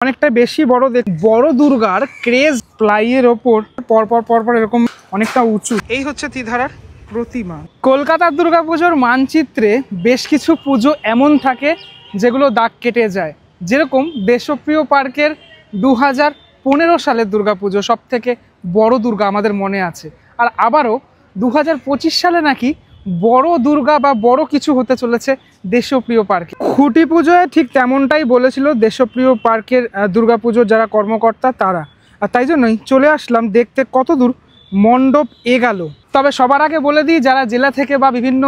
অনেকটা বেশি বড় বড় দুর্গার ক্রেজ প্লাইয়ের ওপর পরপর এরকম অনেকটা উঁচু। এই হচ্ছে ত্রিধারার প্রতিমা। কলকাতার দুর্গাপুজোর মানচিত্রে বেশ কিছু পুজো এমন থাকে যেগুলো দাগ কেটে যায়, যেরকম দেশপ্রিয় পার্কের 2015 সালের দুর্গাপুজো সব থেকে বড় দুর্গা আমাদের মনে আছে। আর আবারও 2025 সালে নাকি বড় দুর্গা বা বড় কিছু হতে চলেছে দেশপ্রিয় পার্কে। খুঁটি পুজোয় ঠিক তেমনটাই বলেছিল দেশপ্রিয় পার্কের দুর্গাপুজোর যারা কর্মকর্তা তারা। আর তাই জন্যই চলে আসলাম দেখতে কতদূর মণ্ডপ এগালো। তবে সবার আগে বলে দিই, যারা জেলা থেকে বা বিভিন্ন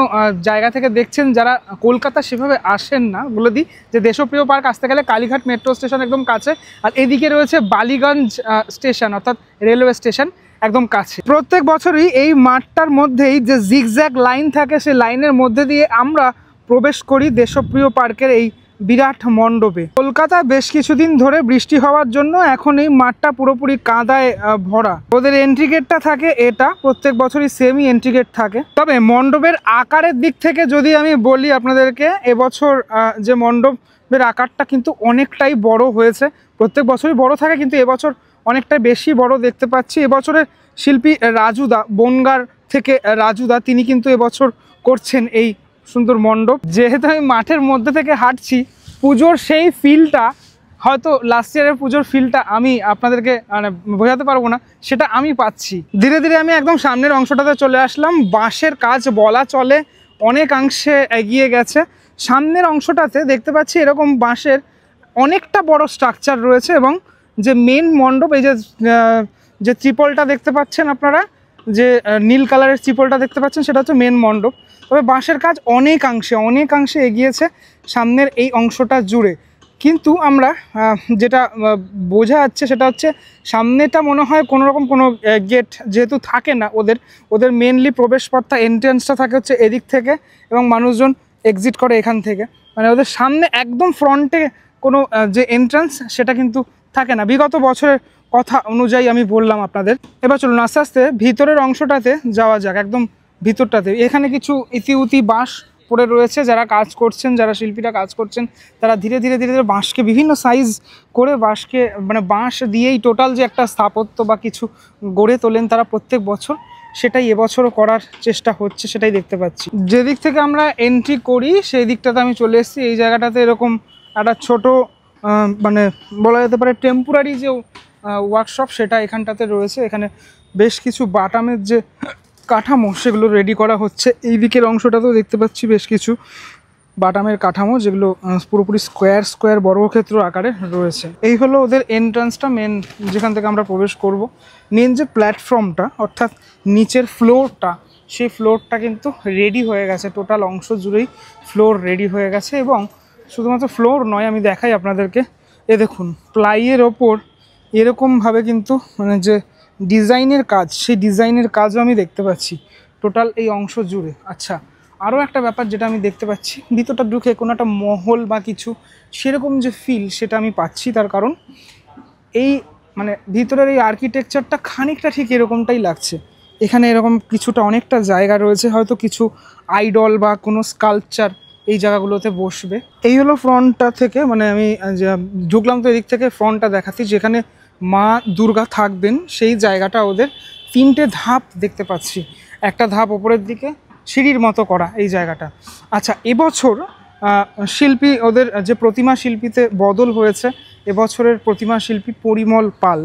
জায়গা থেকে দেখছেন, যারা কলকাতা সেভাবে আসেন না, বলে দিই যে দেশপ্রিয় পার্ক আসতে গেলে কালীঘাট মেট্রো স্টেশন একদম কাছে, আর এদিকে রয়েছে বালিগঞ্জ স্টেশন অর্থাৎ রেলওয়ে স্টেশন একদম কাছে। প্রত্যেক বছরই এই মাঠটার মধ্যেই যে জিগজ্যাগ লাইন থাকে, সেই লাইনের মধ্যে দিয়ে আমরা প্রবেশ করি দেশপ্রিয় পার্কের এই বিরাট মণ্ডপে। কলকাতায় বেশ কিছুদিন ধরে বৃষ্টি হওয়ার জন্য এখন এই মাঠটা পুরোপুরি কাদায় ভরা। ওদের এন্ট্রি গেটটা থাকে, এটা প্রত্যেক বছরই সেমই এন্ট্রি গেট থাকে। তবে মণ্ডপের আকারের দিক থেকে যদি আমি বলি আপনাদেরকে, এবছর যে মণ্ডপের আকারটা কিন্তু অনেকটাই বড় হয়েছে। প্রত্যেক বছরই বড় থাকে, কিন্তু এবছর অনেকটা বেশি বড় দেখতে পাচ্ছি। এবছরের শিল্পী রাজুদা, বনগাঁর থেকে রাজুদা, তিনি কিন্তু এবছর করছেন এই সুন্দর মণ্ডপ। যেহেতু আমি মাঠের মধ্যে থেকে হাঁটছি, পুজোর সেই ফিলটা হয়তো লাস্ট ইয়ারের পুজোর ফিলটা আমি আপনাদেরকে মানে বোঝাতে পারবো না, সেটা আমি পাচ্ছি। ধীরে ধীরে আমি একদম সামনের অংশটাতে চলে আসলাম। বাঁশের কাজ বলা চলে অনেকাংশে এগিয়ে গেছে। সামনের অংশটাতে দেখতে পাচ্ছি এরকম বাঁশের অনেকটা বড় স্ট্রাকচার রয়েছে, এবং যে মেন মণ্ডপ, এই যে ত্রিপলটা দেখতে পাচ্ছেন আপনারা, যে নীল কালারের ত্রিপলটা দেখতে পাচ্ছেন, সেটা হচ্ছে মেন মণ্ডপ। তবে বাঁশের কাজ অনেকাংশে এগিয়েছে সামনের এই অংশটা জুড়ে। কিন্তু আমরা যেটা বোঝা যাচ্ছে সেটা হচ্ছে সামনেটা মনে হয় কোনোরকম কোনো গেট যেহেতু থাকে না, ওদের মেনলি প্রবেশপথটা, এন্ট্রান্সটা থাকে হচ্ছে এদিক থেকে, এবং মানুষজন এক্সিট করে এখান থেকে। মানে ওদের সামনে একদম ফ্রন্টে কোনো যে এন্ট্রান্স সেটা কিন্তু থাকে না। বিগত বছরের কথা অনুযায়ী আমি বললাম আপনাদের। এবার চলুন আস্তে আস্তে ভিতরের অংশটাতে যাওয়া যাক, একদম ভিতরটাতে। এখানে কিছু ইতিউতি বাঁশ পড়ে রয়েছে। যারা কাজ করছেন, যারা শিল্পীরা কাজ করছেন, তারা ধীরে ধীরে বাঁশকে বিভিন্ন সাইজ করে মানে বাঁশ দিয়েই টোটাল যে একটা স্থাপত্য বা কিছু গড়ে তোলেন তারা প্রত্যেক বছর, সেটাই এবছরও করার চেষ্টা হচ্ছে, সেটাই দেখতে পাচ্ছি। যেদিক থেকে আমরা এন্ট্রি করি সেই দিকটাতে আমি চলে এসেছি। এই জায়গাটাতে এরকম একটা ছোট মানে বলা যেতে পারে টেম্পোরারি যে ওয়ার্কশপ, সেটা এখানটাতে রয়েছে। এখানে বেশ কিছু বাটামের যে কাঠামো সেগুলো রেডি করা হচ্ছে। এই দিকের অংশটাতেও দেখতে পাচ্ছি বেশ কিছু বাটামের কাঠামো, যেগুলো পুরোপুরি স্কোয়ার বর্গক্ষেত্র আকারে রয়েছে। এই হলো ওদের এন্ট্রান্সটা, মেন যেখান থেকে আমরা প্রবেশ করব। মেন যে প্ল্যাটফর্মটা অর্থাৎ নিচের ফ্লোরটা, সেই ফ্লোরটা কিন্তু রেডি হয়ে গেছে। টোটাল অংশ জুড়েই ফ্লোর রেডি হয়ে গেছে। এবং শুধুমাত্র ফ্লোর নয়, আমি দেখাই আপনাদেরকে, এ দেখুন প্লাইয়ের ওপর এরকমভাবে কিন্তু মানে যে ডিজাইনের কাজ, সেই ডিজাইনের কাজও আমি দেখতে পাচ্ছি টোটাল এই অংশ জুড়ে। আচ্ছা, আরও একটা ব্যাপার যেটা আমি দেখতে পাচ্ছি, ভিতরটা ঢুকে কোনো একটা মহল বা কিছু সেরকম যে ফিল, সেটা আমি পাচ্ছি। তার কারণ এই মানে ভিতরের এই আর্কিটেকচারটা খানিকটা ঠিক এরকমটাই লাগছে। এখানে এরকম কিছুটা অনেকটা জায়গা রয়েছে, হয়তো কিছু আইডল বা কোনো স্কাল্পচার এই জায়গাগুলোতে বসবে। এই হলো ফ্রন্টটা থেকে, মানে আমি ঢুকলাম তো এদিক থেকে ফ্রন্টটা দেখাচ্ছি, যেখানে মা দুর্গা থাকবেন সেই জায়গাটা। ওদের 3টে ধাপ দেখতে পাচ্ছি, একটা ধাপ ওপরের দিকে সিঁড়ির মতো করা এই জায়গাটা। আচ্ছা, এবছর শিল্পী, ওদের যে প্রতিমা শিল্পীতে বদল হয়েছে। এবছরের প্রতিমা শিল্পী পরিমল পাল।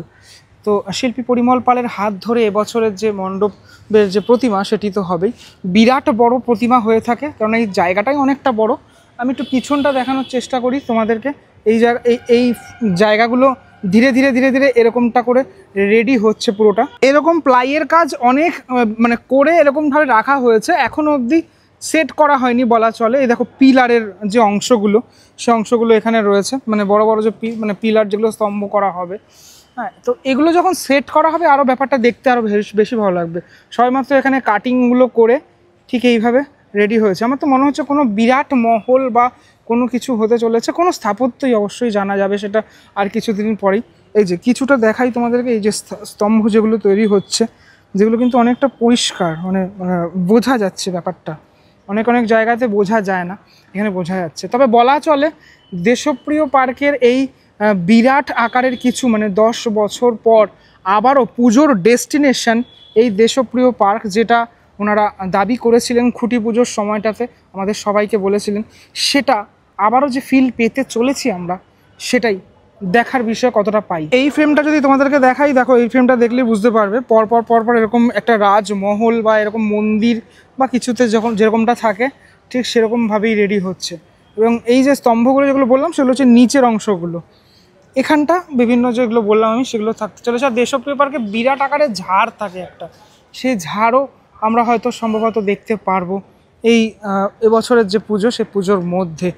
তো শিল্পী পরিমল পালের হাত ধরে এবছরের যে মণ্ডপের যে প্রতিমা, সেটি তো হবেই। বিরাট বড় প্রতিমা হয়ে থাকে, কারণ এই জায়গাটাই অনেকটা বড়। আমি একটু পিছনটা দেখানোর চেষ্টা করি তোমাদেরকে। এই জায়গাগুলো ধীরে ধীরে এরকমটা করে রেডি হচ্ছে পুরোটা। এরকম প্লাইয়ের কাজ অনেক মানে করে এরকমভাবে রাখা হয়েছে, এখনও অবধি সেট করা হয়নি বলা চলে। এই দেখো পিলারের যে অংশগুলো, সে অংশগুলো এখানে রয়েছে, মানে বড় বড় যে পিলার যেগুলো স্তম্ভ করা হবে। হ্যাঁ, তো এগুলো যখন সেট করা হবে আরও ব্যাপারটা দেখতে আরও বেশি ভালো লাগবে। সবেমাত্র এখানে কাটিংগুলো করে ঠিক এইভাবে রেডি হয়েছে। আমার তো মনে হচ্ছে কোনো বিরাট মহল বা কোনো কিছু হতে চলেছে। কোনো স্থাপত্যই অবশ্যই জানা যাবে সেটা আর কিছুদিন পরেই। এই যে কিছুটা দেখাই তোমাদেরকে, এই যে স্তম্ভ যেগুলো তৈরি হচ্ছে, যেগুলো কিন্তু অনেকটা পরিষ্কার, মানে বোঝা যাচ্ছে ব্যাপারটা। অনেক জায়গাতে বোঝা যায় না, এখানে বোঝা যাচ্ছে। তবে বলা চলে দেশপ্রিয় পার্কের এই বিরাট আকারের কিছু মানে 10 বছর পর আবারও পুজোর ডেস্টিনেশন এই দেশপ্রিয় পার্ক, যেটা ওনারা দাবি করেছিলেন খুঁটি পুজোর সময়টাতে, আমাদের সবাইকে বলেছিলেন, সেটা আবারও যে ফিল পেতে চলেছি আমরা, সেটাই দেখার বিষয় কতটা পাই। এই ফ্রেমটা যদি তোমাদেরকে দেখাই, দেখো এই ফ্রেমটা দেখলেই বুঝতে পারবে পরপর এরকম একটা রাজমহল বা এরকম মন্দির বা কিছুতে যখন যেরকমটা থাকে ঠিক সেরকমভাবেই রেডি হচ্ছে। এবং এই যে স্তম্ভগুলো যেগুলো বললাম সেগুলো হচ্ছে নিচের অংশগুলো, এখানটা বিভিন্ন যেগুলো বললাম আমি সেগুলো থাকতে চলেছে। আর দেশপ্রিয় পার্কে বিরাট আকারে ঝাড় থাকে একটা, সেই ঝাড়ও আমরা হয়তো সম্ভবত দেখতে পারবো এই এবছরের যে পুজো সে পুজোর মধ্যে।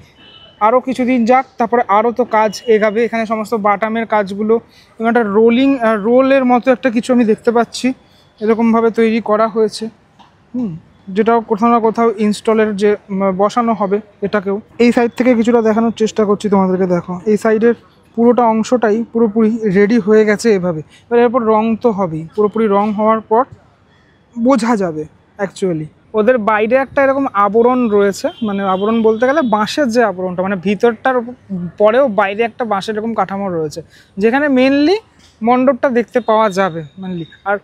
আরও কিছুদিন যাক, তারপরে আরও তো কাজ এগাবে। এখানে সমস্ত বাটামের কাজগুলো এবং একটা রোলের মতো একটা কিছু আমি দেখতে পাচ্ছি এরকমভাবে তৈরি করা হয়েছে, যেটাও কোথাও না কোথাও ইনস্টলের যে বসানো হবে এটাকেও। এই সাইড থেকে কিছুটা দেখানোর চেষ্টা করছি তোমাদেরকে। দেখো এই সাইডের পুরোটা অংশটাই পুরোপুরি রেডি হয়ে গেছে এভাবে। এবার এরপর রং তো হবেই, পুরোপুরি রং হওয়ার পর বোঝা যাবে অ্যাকচুয়ালি। ওদের বাইরে একটা এরকম আবরণ রয়েছে, মানে আবরণ বলতে গেলে বাঁশের যে আবরণটা, মানে ভিতরটার পরেও বাইরে একটা বাঁশের এরকম কাঠামো রয়েছে, যেখানে মেনলি মণ্ডপটা দেখতে পাওয়া যাবে মেনলি। আর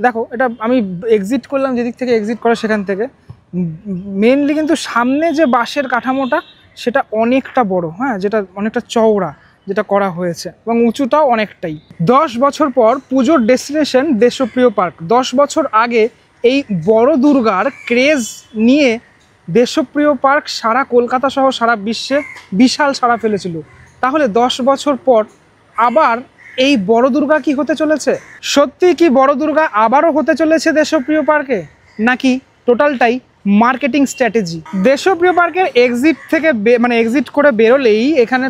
দেখো এটা আমি এক্সিট করলাম যেদিক থেকে এক্সিট করে, সেখান থেকে মেনলি কিন্তু সামনে যে বাঁশের কাঠামোটা সেটা অনেকটা বড়, হ্যাঁ, যেটা অনেকটা চওড়া যেটা করা হয়েছে এবং উঁচুটাও অনেকটাই। 10 বছর পর পুজোর ডেস্টিনেশন দেশপ্রিয় পার্ক। 10 বছর আগে এই বড় দুর্গার ক্রেজ নিয়ে দেশপ্রিয় পার্ক সারা কলকাতা সহ সারা বিশ্বে বিশাল সাড়া ফেলেছিল। তাহলে 10 বছর পর আবার এই বড় দুর্গা কি হতে চলেছে? সত্যি কি বড় দুর্গা আবারও হতে চলেছে দেশপ্রিয় পার্কে, নাকি টোটালটাই মার্কেটিং স্ট্র্যাটেজি? দেশপ্রিয় পার্কের এক্সিট থেকে মানে এক্সিট করে বেরোলেই এখানে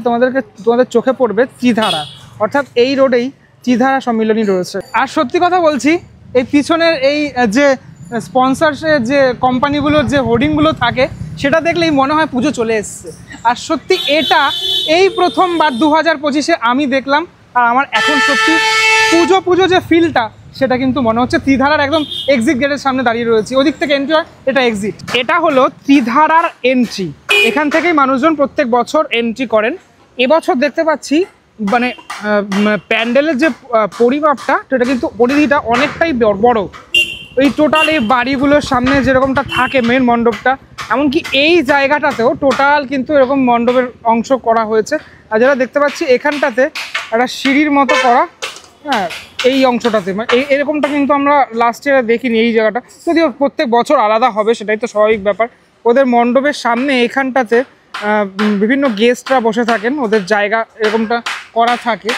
তোমাদের চোখে পড়বে ত্রিধারা, অর্থাৎ এই রোডেই ত্রিধারা সম্মিলনী রয়েছে। আর সত্যি কথা বলছি, এই পিছনের এই যে স্পন্সরসের যে কোম্পানিগুলোর যে হোর্ডিংগুলো থাকে সেটা দেখলেই মনে হয় পুজো চলে এসছে। আর সত্যি এটা এই প্রথমবার 2025-এ আমি দেখলাম। আর আমার এখন সত্যি পুজো যে ফিলটা সেটা কিন্তু মনে হচ্ছে ত্রিধারার একদম এক্সিট গেটের সামনে দাঁড়িয়ে রয়েছি। ওদিক থেকে এন্ট্রি হয়, এটা এক্সিট। এটা হলো ত্রিধারার এন্ট্রি, এখান থেকেই মানুষজন প্রত্যেক বছর এন্ট্রি করেন। এবছর দেখতে পাচ্ছি মানে প্যান্ডেলের যে পরিমাপটা সেটা কিন্তু পরিধিটা অনেকটাই বড়। এই টোটাল এই বাড়িগুলোর সামনে যেরকমটা থাকে মেন মণ্ডপটা, এমনকি এই জায়গাটাতেও টোটাল কিন্তু এরকম মণ্ডপের অংশ করা হয়েছে। আর যেটা দেখতে পাচ্ছি এখানটাতে একটা সিঁড়ির মতো করা, হ্যাঁ, এই অংশটাতে মানে এরকমটা কিন্তু আমরা লাস্ট ইয়ারে দেখিনি এই জায়গাটা, যদিও প্রত্যেক বছর আলাদা হবে সেটাই তো স্বাভাবিক ব্যাপার। ওদের মণ্ডপের সামনে এখানটাতে বিভিন্ন গেস্টরা বসে থাকেন, ওদের জায়গা এরকমটা করা থাকে।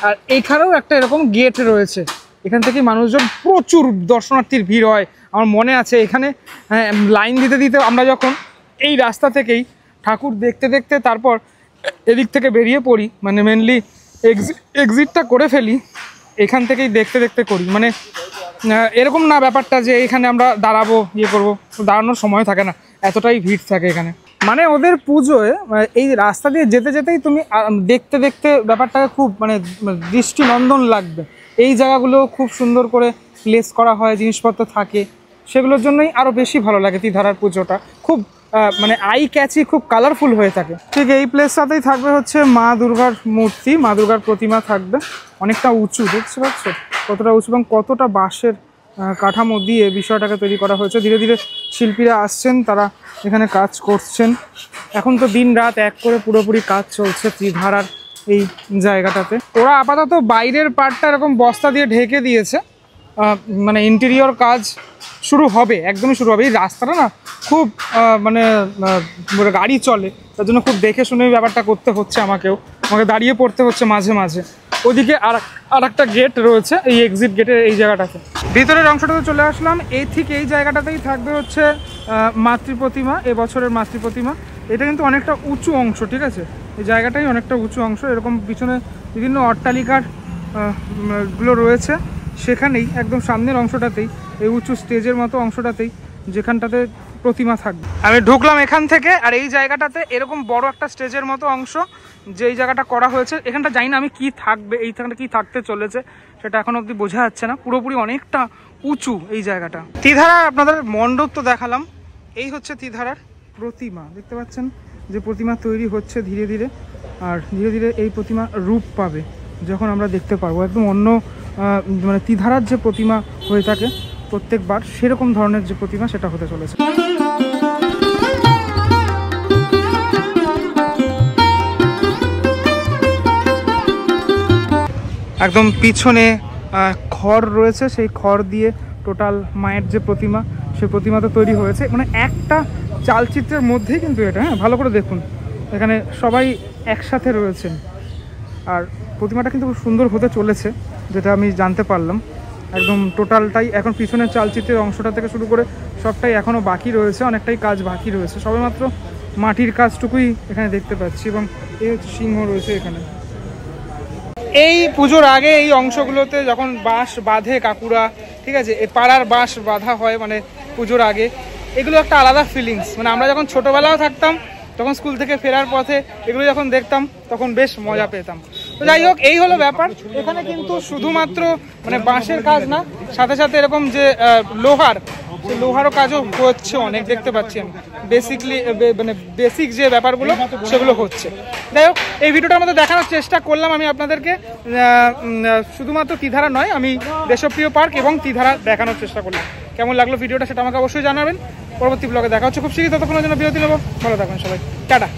আর এইখানেও একটা এরকম গেট রয়েছে, এখান থেকে মানুষজন প্রচুর দর্শনার্থীর ভিড় হয়। আমার মনে আছে এখানে লাইন দিতে দিতে আমরা যখন এই রাস্তা থেকেই ঠাকুর দেখতে দেখতে তারপর এদিক থেকে বেরিয়ে পড়ি, মানে মেনলি এক্সিটটা করে ফেলি এখান থেকেই দেখতে দেখতে করি। মানে এরকম না ব্যাপারটা যে এখানে আমরা দাঁড়াবো ইয়ে করবো, দাঁড়ানোর সময় থাকে না, এতটাই ভিড় থাকে এখানে। মানে ওদের পুজোয় এই রাস্তা দিয়ে যেতে যেতেই তুমি দেখতে দেখতে ব্যাপারটাকে খুব মানে দৃষ্টিনন্দন লাগবে। এই জায়গাগুলো খুব সুন্দর করে প্লেস করা হয়, জিনিসপত্র থাকে, সেগুলোর জন্যই আরও বেশি ভালো লাগে। ত্রিধারার পুজোটা খুব মানে আই ক্যাচি, খুব কালারফুল হয়ে থাকে। ঠিক এই প্লেসটাতেই থাকবে হচ্ছে মা দুর্গার মূর্তি, মা দুর্গার প্রতিমা থাকবে, অনেকটা উঁচু, দেখতে পাচ্ছ কতটা উঁচু এবং কতটা বাঁশের কাঠামো দিয়ে বিষয়টাকে তৈরি করা হয়েছে। ধীরে ধীরে শিল্পীরা আসছেন, তারা এখানে কাজ করছেন। এখন তো দিন রাত এক করে পুরোপুরি কাজ চলছে ত্রিধারার এই জায়গাটাতে। ওরা আপাতত বাইরের পার্টটা এরকম বস্তা দিয়ে ঢেকে দিয়েছে, মানে ইন্টেরিয়র কাজ শুরু হবে, একদমই শুরু হবে। এই রাস্তাটা না খুব মানে গাড়ি চলে, তার জন্য খুব দেখে শুনে ব্যাপারটা করতে হচ্ছে আমাকে দাঁড়িয়ে পড়তে হচ্ছে মাঝে মাঝে। ওদিকে আর একটা গেট রয়েছে, এই এক্সিট গেটের এই জায়গাটাতে। ভিতরের অংশটাতে চলে আসলাম। এই ঠিক এই জায়গাটাতেই থাকবে হচ্ছে মাতৃ প্রতিমা, এবছরের মাতৃ প্রতিমা। এটা কিন্তু অনেকটা উঁচু অংশ, ঠিক আছে, এই জায়গাটাই অনেকটা উঁচু অংশ। এরকম পিছনে বিভিন্ন অট্টালিকার গুলো রয়েছে, সেখানেই একদম সামনের অংশটাতেই এই উঁচু স্টেজের মতো অংশটাতেই যেখানটাতে প্রতিমা থাকবে। আমি ঢুকলাম এখান থেকে, আর এই জায়গাটাতে এরকম বড় একটা স্টেজের মতো অংশ যেই জায়গাটা করা হয়েছে, এখানটা জানি না আমি কি থাকবে, এইখানটা কি থাকতে চলেছে সেটা এখন অবধি বোঝা যাচ্ছে না। পুরোপুরি অনেকটা উঁচু এই জায়গাটা। ত্রিধারার আপনাদের মণ্ডপ তো দেখালাম, এই হচ্ছে ত্রিধারার প্রতিমা। দেখতে পাচ্ছেন যে প্রতিমা তৈরি হচ্ছে ধীরে ধীরে, আর ধীরে ধীরে এই প্রতিমা রূপ পাবে যখন আমরা দেখতে পারবো একদম অন্য মানে ত্রিধারার যে প্রতিমা হয়ে থাকে প্রত্যেকবার সেরকম ধরনের যে প্রতিমা সেটা হতে চলেছে। একদম পিছনে খড় রয়েছে, সেই খড় দিয়ে টোটাল মায়ের যে প্রতিমা সেই প্রতিমাটা তৈরি হয়েছে, মানে একটা চালচিত্রের মধ্যেই কিন্তু এটা। হ্যাঁ, ভালো করে দেখুন, এখানে সবাই একসাথে রয়েছেন আর প্রতিমাটা কিন্তু খুব সুন্দর হতে চলেছে যেটা আমি জানতে পারলাম। একদম টোটালটাই এখন পিছনের চালচিত্রের অংশটা থেকে শুরু করে সবটাই এখনও বাকি রয়েছে, অনেকটাই কাজ বাকি রয়েছে, সবেমাত্র মাটির কাজটুকুই এখানে দেখতে পাচ্ছি এবং এই হচ্ছে সিংহ রয়েছে এখানে। এই পুজোর আগে এই অংশগুলোতে যখন বাঁশ বাঁধে কাকুরা, ঠিক আছে, এই পাড়ার বাঁশ বাঁধা হয় মানে পুজোর আগে, এগুলো একটা আলাদা ফিলিংস। মানে আমরা যখন ছোটোবেলাও থাকতাম তখন স্কুল থেকে ফেরার পথে এগুলো যখন দেখতাম তখন বেশ মজা পেতাম। তো যাই হোক, এই হলো ব্যাপার। এখানে কিন্তু শুধুমাত্র মানে বাঁশের কাজ না, সাথে সাথে এরকম যে লোহার, সেই লোহারও কাজও হচ্ছে অনেক, দেখতে পাচ্ছি আমি। বেসিকলি মানে বেসিক যে ব্যাপারগুলো সেগুলো হচ্ছে। যাই হোক, এই ভিডিওটার মধ্যে দেখানোর চেষ্টা করলাম আমি আপনাদেরকে, শুধুমাত্র ত্রিধারা নয়, আমি দেশপ্রিয় পার্ক এবং ত্রিধারা দেখানোর চেষ্টা করলাম। কেমন লাগলো ভিডিওটা সেটা আমাকে অবশ্যই জানাবেন। পরবর্তী ব্লগে দেখা হচ্ছে খুব শীঘ্রই, ততক্ষণের জন্য বিরতি নেবো। ভালো থাকবেন সবাই, টাটা।